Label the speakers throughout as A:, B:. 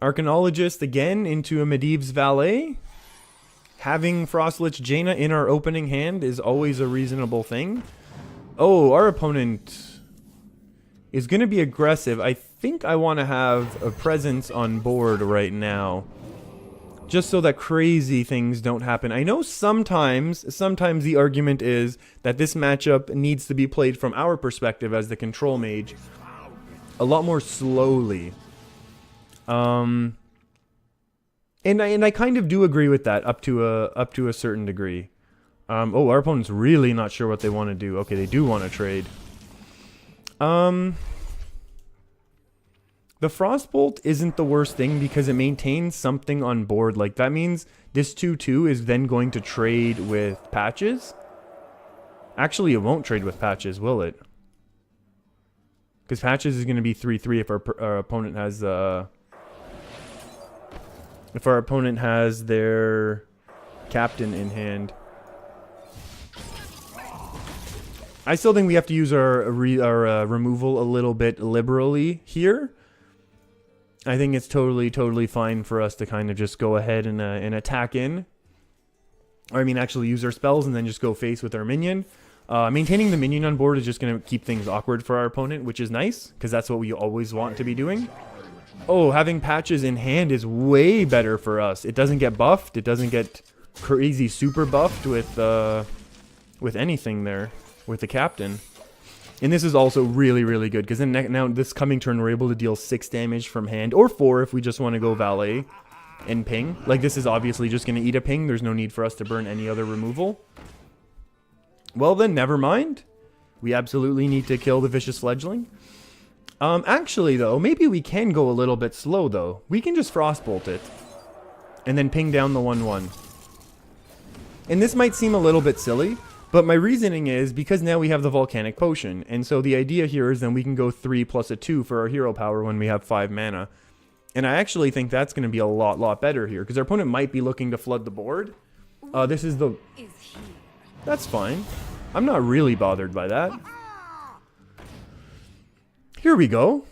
A: Archaeologist again into a Medivh's Valet. Having Frost Lich Jaina in our opening hand is always a reasonable thing. Oh, our opponent is going to be aggressive. I think I want to have a presence on board right now, just so that crazy things don't happen. I know sometimes the argument is that this matchup needs to be played from our perspective as the control mage a lot more slowly. And I kind of do agree with that up to a certain degree. Oh, our opponent's really not sure what they want to do. Okay, they do want to trade. The Frostbolt isn't the worst thing because it maintains something on board. Like, that means this 2/2 is then going to trade with patches. Actually, it won't trade with patches, will it? Because patches is going to be 3/3 if our opponent has their captain in hand. I still think we have to use our removal a little bit liberally here. I think it's totally fine for us to kind of just go ahead and attack in. Or I mean, actually use our spells and then just go face with our minion. Maintaining the minion on board is just going to keep things awkward for our opponent, which is nice, because that's what we always want to be doing. Oh, having patches in hand is way better for us. It doesn't get buffed. It doesn't get crazy super buffed with anything there, with the captain. And this is also really good, because then now this coming turn we're able to deal 6 damage from hand, or 4 if we just want to go valet and ping. Like, this is obviously just going to eat a ping. There's no need for us to burn any other removal. Well then, never mind. We absolutely need to kill the vicious fledgling. Actually though, maybe we can go a little bit slow though. We can just frostbolt it and then ping down the 1/1. And this might seem a little bit silly, but my reasoning is because now we have the volcanic potion, and so the idea here is then we can go 3 plus a 2 for our hero power when we have 5 mana. And I actually think that's going to be a lot better here, because our opponent might be looking to flood the board. This is the... That's fine. I'm not really bothered by that. Here we go.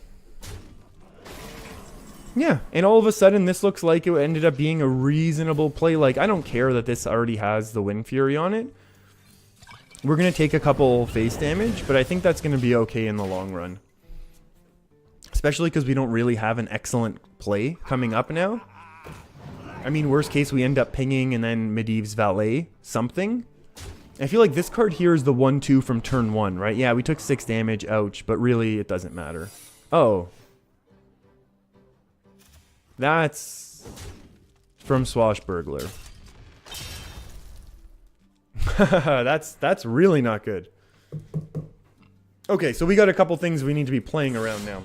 A: Yeah, and all of a sudden this looks like it ended up being a reasonable play. Like, I don't care that this already has the Wind Fury on it. We're going to take a couple face damage, but I think that's going to be okay in the long run. Especially because we don't really have an excellent play coming up now. I mean, worst case, we end up pinging and then Medivh's Valet something. I feel like this card here is the 1/2 from turn 1, right? Yeah, we took 6 damage, ouch, but really it doesn't matter. Oh. That's from Swashbuckler. that's really not good. Okay, so we got a couple things we need to be playing around now.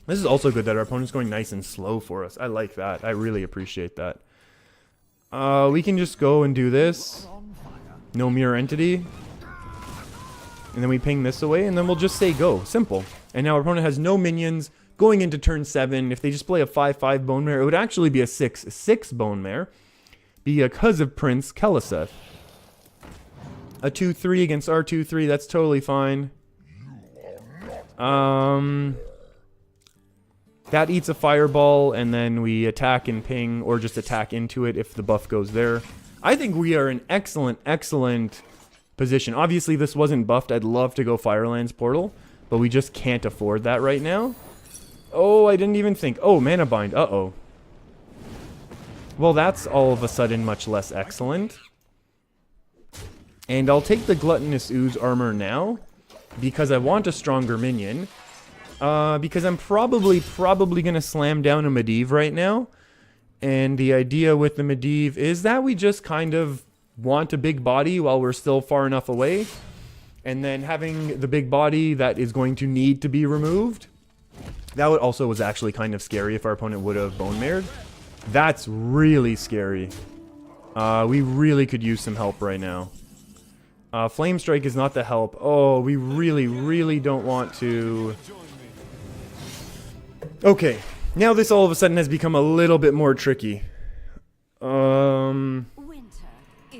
A: This is also good that our opponent's going nice and slow for us. I like that. I really appreciate that. We can just go and do this. No mirror entity. And then we ping this away, and then we'll just say go. Simple. And now our opponent has no minions. Going into turn 7, if they just play a 5/5 Bone Mare, it would actually be a 6/6 Bone Mare, because of Prince Keleseth. A 2/3 against our 2/3, that's totally fine. That eats a fireball, and then we attack and ping, or just attack into it if the buff goes there. I think we are in excellent position. Obviously, this wasn't buffed. I'd love to go Firelands Portal, but we just can't afford that right now. Oh, I didn't even think. Oh, Mana Bind. Uh-oh. Well, that's all of a sudden much less excellent. And I'll take the Gluttonous Ooze armor now, because I want a stronger minion. Because I'm probably going to slam down a Medivh right now. And the idea with the Medivh is that we just kind of want a big body while we're still far enough away. And then having the big body that is going to need to be removed. That also was actually kind of scary if our opponent would have Bone Mared. That's really scary. We really could use some help right now. Flame Strike is not the help. Oh, we really don't want to... Okay, now this all of a sudden has become a little bit more tricky.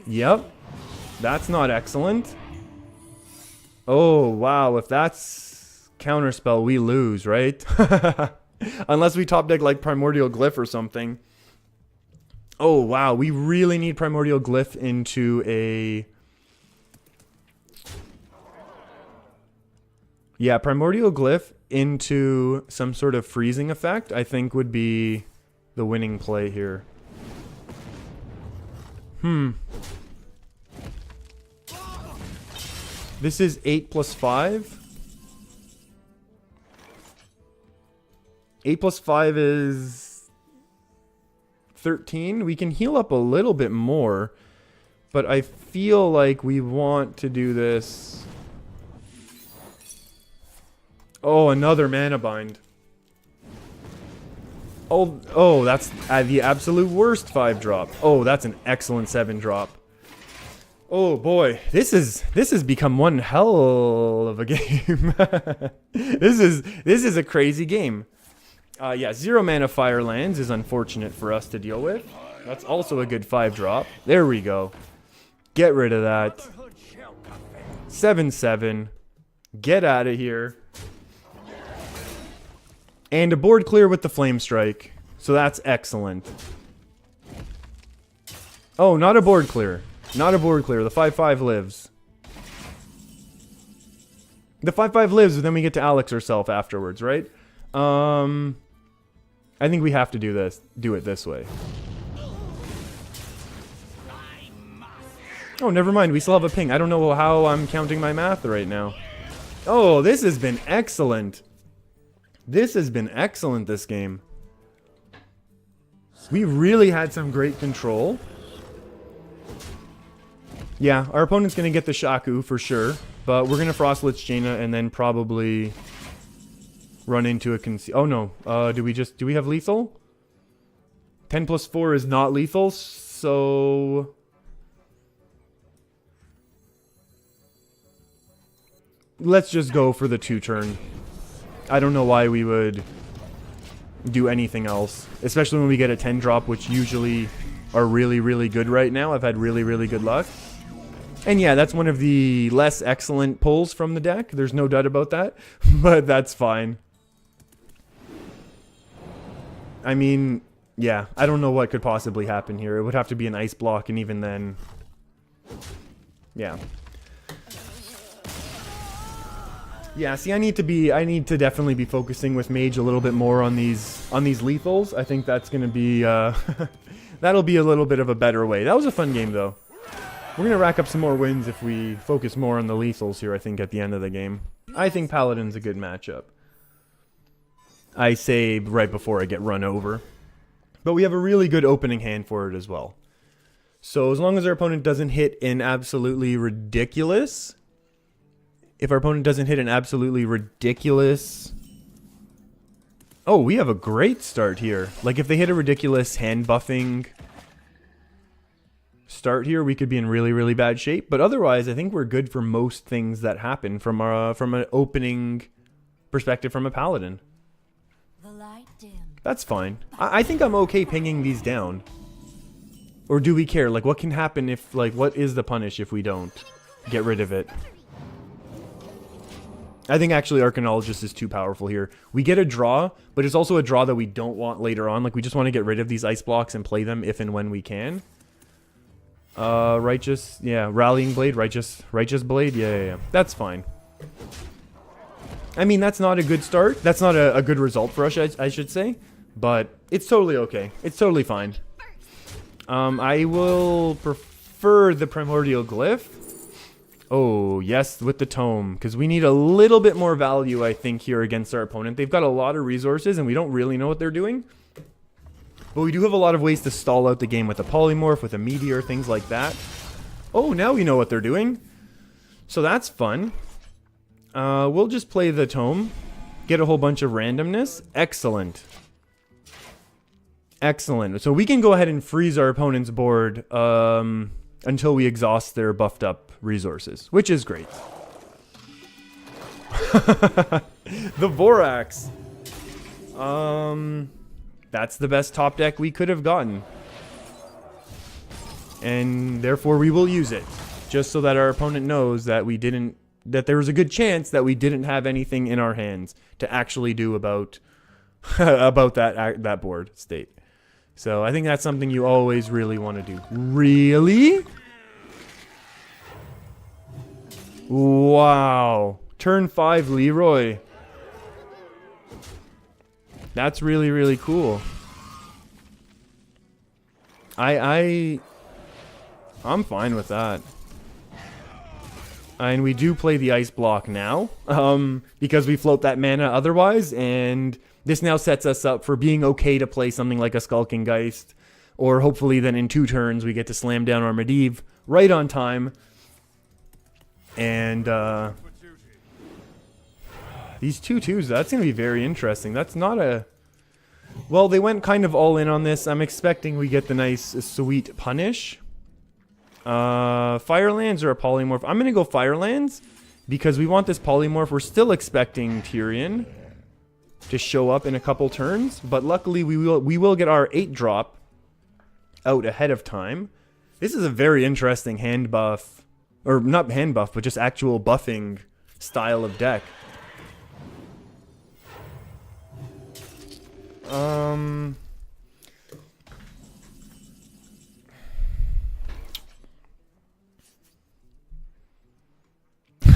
A: Yep, that's not excellent. Oh, wow, if that's Counterspell, we lose, right? Unless we top deck like Primordial Glyph or something. Oh, wow. We really need Primordial Glyph into a... Yeah, Primordial Glyph into some sort of freezing effect, I think would be the winning play here. This is 8 plus 5. 8 plus 5 is 13. We can heal up a little bit more, but I feel like we want to do this. Oh, another mana bind. Oh, that's the absolute worst 5 drop. Oh, that's an excellent 7 drop. Oh boy, this has become one hell of a game. This is a crazy game. Yeah, 0 mana Fire lands is unfortunate for us to deal with. That's also a good 5 drop. There we go. Get rid of that. 7/7. Get out of here. And a board clear with the Flame Strike. So that's excellent. Oh, not a board clear. Not a board clear. The 5/5 lives. The 5/5 lives, but then we get to Alex herself afterwards, right? I think we have to do this. Do it this way. Oh, never mind. We still have a ping. I don't know how I'm counting my math right now. Oh, this has been excellent. This has been excellent, this game. We really had some great control. Yeah, our opponent's going to get the Shaku for sure. But we're going to Frost Lich Jaina and then probably run into a Oh no, do we have lethal? 10 plus 4 is not lethal, so... Let's just go for the 2-turn. I don't know why we would do anything else. Especially when we get a 10 drop, which usually are really, really good right now. I've had really, really good luck. And yeah, that's one of the less excellent pulls from the deck. There's no doubt about that. But that's fine. I mean, yeah, I don't know what could possibly happen here. It would have to be an ice block, and even then... Yeah. Yeah, see, I need to definitely be focusing with Mage a little bit more on these lethals. I think that's going to be, that'll be a little bit of a better way. That was a fun game, though. We're going to rack up some more wins if we focus more on the lethals here, I think, at the end of the game. I think Paladin's a good matchup. I say right before I get run over. But we have a really good opening hand for it as well. So as long as our opponent doesn't hit an absolutely ridiculous... If our opponent doesn't hit an absolutely ridiculous... Oh, we have a great start here. Like, if they hit a ridiculous hand buffing start here, we could be in really, really bad shape. But otherwise, I think we're good for most things that happen from an opening perspective from a Paladin. That's fine. I think I'm okay pinging these down. Or do we care? Like, what can happen if... Like, what is the punish if we don't get rid of it? I think actually Arcanologist is too powerful here. We get a draw, but it's also a draw that we don't want later on. Like, we just want to get rid of these ice blocks and play them if and when we can. Righteous, yeah, Rallying Blade, Righteous Blade, yeah. That's fine. I mean, that's not a good start. That's not a good result for us, I should say. But it's totally okay. It's totally fine. I will prefer the Primordial Glyph. Oh, yes, with the Tome. Because we need a little bit more value, I think, here against our opponent. They've got a lot of resources, and we don't really know what they're doing. But we do have a lot of ways to stall out the game with a Polymorph, with a Meteor, things like that. Oh, now we know what they're doing. So that's fun. We'll just play the Tome. Get a whole bunch of randomness. Excellent. Excellent. So we can go ahead and freeze our opponent's board until we exhaust their buffed up resources, which is great. The Vorax. That's the best top deck we could have gotten. And therefore we will use it. Just so that our opponent knows that that there was a good chance that we didn't have anything in our hands to actually do about about that board state. So I think that's something you always really want to do. Really? Wow. Turn 5 Leeroy. That's really, really cool. I'm fine with that. And we do play the ice block now, because we float that mana otherwise, and this now sets us up for being okay to play something like a Skulking Geist, or hopefully then in 2 turns we get to slam down our Medivh right on time. And these 2/2s, that's going to be very interesting. That's not a... Well, they went kind of all in on this. I'm expecting we get the nice, sweet punish. Firelands or a polymorph? I'm going to go Firelands because we want this polymorph. We're still expecting Tyrion to show up in a couple turns, but luckily we will get our 8-drop out ahead of time. This is a very interesting hand buff, or not hand buff, but just actual buffing style of deck.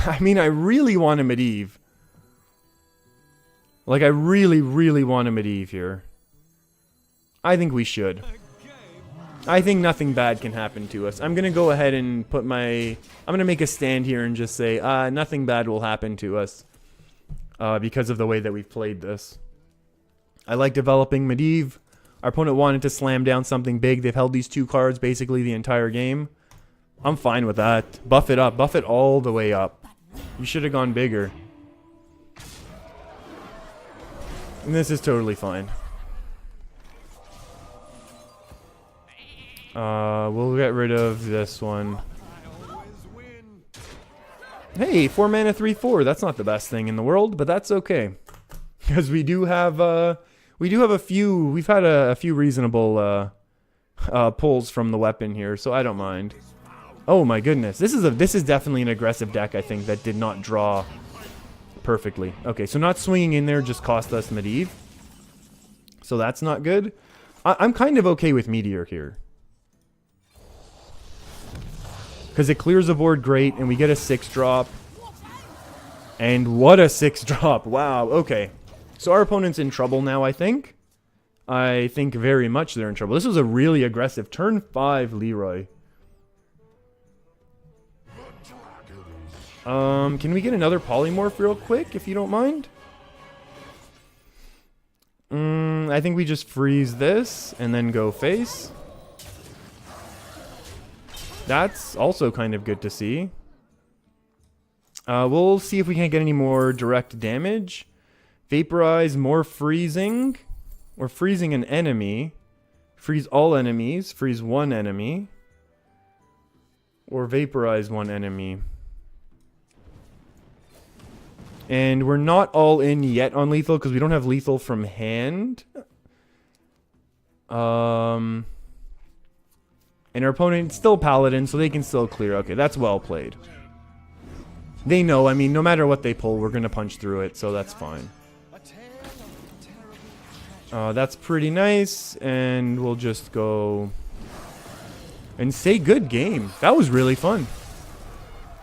A: I mean, I really want a Medivh. Like, I really, really want a Medivh here. I think we should. I think nothing bad can happen to us. I'm gonna go ahead and put my... I'm gonna make a stand here and just say, nothing bad will happen to us. Because of the way that we've played this. I like developing Medivh. Our opponent wanted to slam down something big. They've held these 2 cards basically the entire game. I'm fine with that. Buff it up. Buff it all the way up. You should have gone bigger. And this is totally fine. We'll get rid of this one. Hey, 4 mana 3/4. That's not the best thing in the world, but that's okay. Because we do have a few... We've had a few reasonable pulls from the weapon here, so I don't mind. Oh my goodness. This is definitely an aggressive deck, I think, that did not draw perfectly. Okay, so not swinging in there just cost us Medivh. So that's not good. I'm kind of okay with Meteor here. Because it clears the board great, and we get a 6-drop. And what a 6-drop. Wow, okay. So our opponent's in trouble now, I think. I think very much they're in trouble. This was a really aggressive turn 5 Leeroy. Can we get another polymorph real quick, if you don't mind? I think we just freeze this and then go face. That's also kind of good to see. We'll see if we can't get any more direct damage. Vaporize, more freezing. We're freezing an enemy. Freeze all enemies. Freeze one enemy. Or vaporize one enemy. And we're not all in yet on lethal because we don't have lethal from hand. And our opponent's still Paladin, so they can still clear. Okay, that's well played. They know, I mean, no matter what they pull, we're going to punch through it, so that's fine. That's pretty nice, and we'll just go and say good game. That was really fun.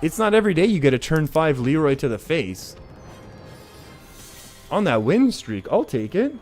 A: It's not every day you get a turn 5 Leeroy to the face. On that win streak, I'll take it.